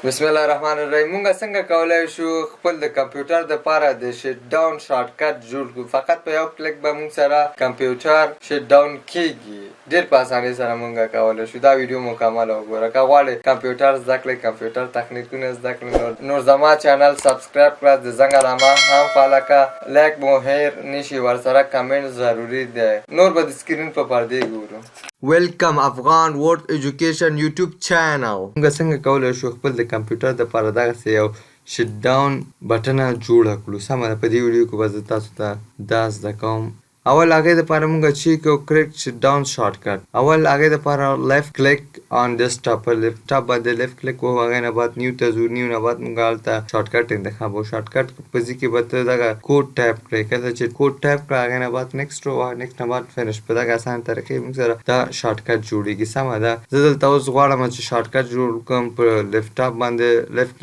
بسم الله الرحمن الرحیم. مونږ څنګه کولای شو خپل د کمپیوټر د پاره د شټ ډاون شارټ کټ جوړ کړو؟ فقط په یو کلیک به مونږ سره کمپیوټر شټ ډاون کیږي. ډیر په اسانۍ سره مونږ کولای شو. دا ویډیو مکمل وګوره. که غواړئ کمپیوټر زده کړئ، کمپیوټر تخنیکونه زده کړئ، نور زما چینل سبسکرایب کړه، د زنګ علامه هم فعاله کړه، لایک مو هیر نشي، ورسره کمنټ ضروري دی. نور به د سکرین په پردې ګورو. ویلکم افغان ورډ ایجوکیشن یوټیوب چینل. موږ څنګه کولای شو خپل د کمپیوټر دپاره دغسې یو شټ ډاون بټنه جوړه کړو؟ سمه ده، په دې ویډیو کې به زه تاسو ته دا زده کوم. اول هغې دپاره موږ چې کوو کریک شټ ډاون شارټ کټ. اول هغې دپاره لیفت کلیک آن ډیسکټاپ، په لیپټاپ باندې لیفت کلیک ووهو، هغې نه بعد نیو ته ځو، نیو نه بعد موږ هلته شارټ کټ انتخابوو. شارټ کټ په ځای کې به ته دغه کوډ ټایپ کړې. کله چې کوډ ټایپ کړه هغې نه بعد نیکسټ ووهه، نیکسټ نه بعد فنش. په دغه اسانه طریقې موږ سره دا شارټ کټ جوړېږي. سمه ده، زه دلته اوس غواړم چې شارټ کټ جوړ کړم. په لیپټاپ باندې لیفت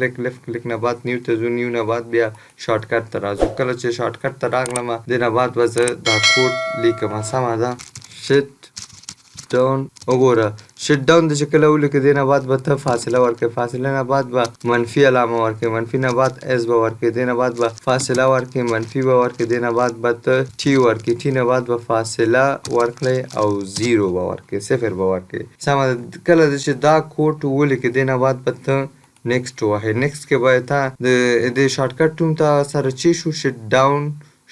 کلیک نه بعد نیو ته ځو، نیو نه بعد بیا شارټ کټ ته راځو. کله چې شارټ کټ ته راغلم دې نه بعد به زه دا کوډ لیکم. سمه ده، شټ ډاون. وګوره شټ ډاون د چې کله ولیکې دې نه بعد به ته فاصله ورکړې، فاصله نه بعد به منفي علامه ورکړې، منفي نه بعد اس به ورکړې، دې نه بعد به فاصله ورکړې، منفي به ورکړې، دې نه بعد به ته ټي ورکړې، ټي نه بعد به فاصله ورکړې او زیرو به ورکړې، صفر به ورکړې. سمه ده، کله چې دا کوډ ولیکې دې نه بعد به ته نیکسټ ووهې. نیکسټ کې به ته د شارټ کټ ټوم ته سره چې شو شټ ډاون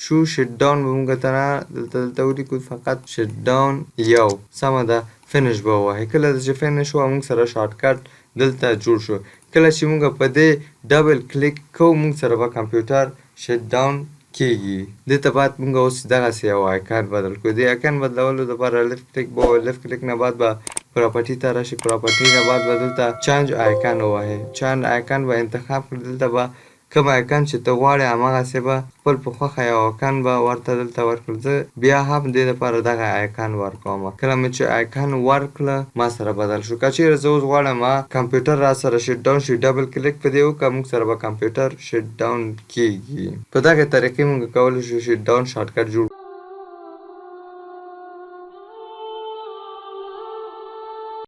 شو. شټ ډاون به موږ ته نه دلته ولیکو، فقط شټ ډاون یو. سمه ده، فنش به ووهئ. کله چې فنش ووهه موږ سره شارټ کټ دلته جوړ شو. کله چې موږ په دې ډبل کلیک کوو موږ سره به کمپیوټر شټ ډاون کیږي. دې ته باید موږ اوس دغسې یو آیکن بدل کړو. د آیکن بدلولو دپاره لیفت کلیک به ووهئ، لیفت کلیک نه بعد به پراپرټي ته راشئ، پراپرټي نه بعد به دلته چینج آیکن ووهئ. چینج آیکن به انتخاب کړئ. دلته به کوم آیکن چې ته غواړې هماغسې به خپل په خوښه یو آیکن به ورته دلته ورکړل. زه بیا هم دې دپاره دغه آیکن ورکوم. کله مې چې آیکن ورکړله ما سره بدل شو. که چېرې زه اوس غواړم کمپیوټر را سره شټ ډاون شي، ډبل کلیک په دې وکړه موږ سره به کمپیوټر شټ ډاون کیږي. په دغې طریقې موږ کولی شو شټ ډاون شارټ کټ جوړ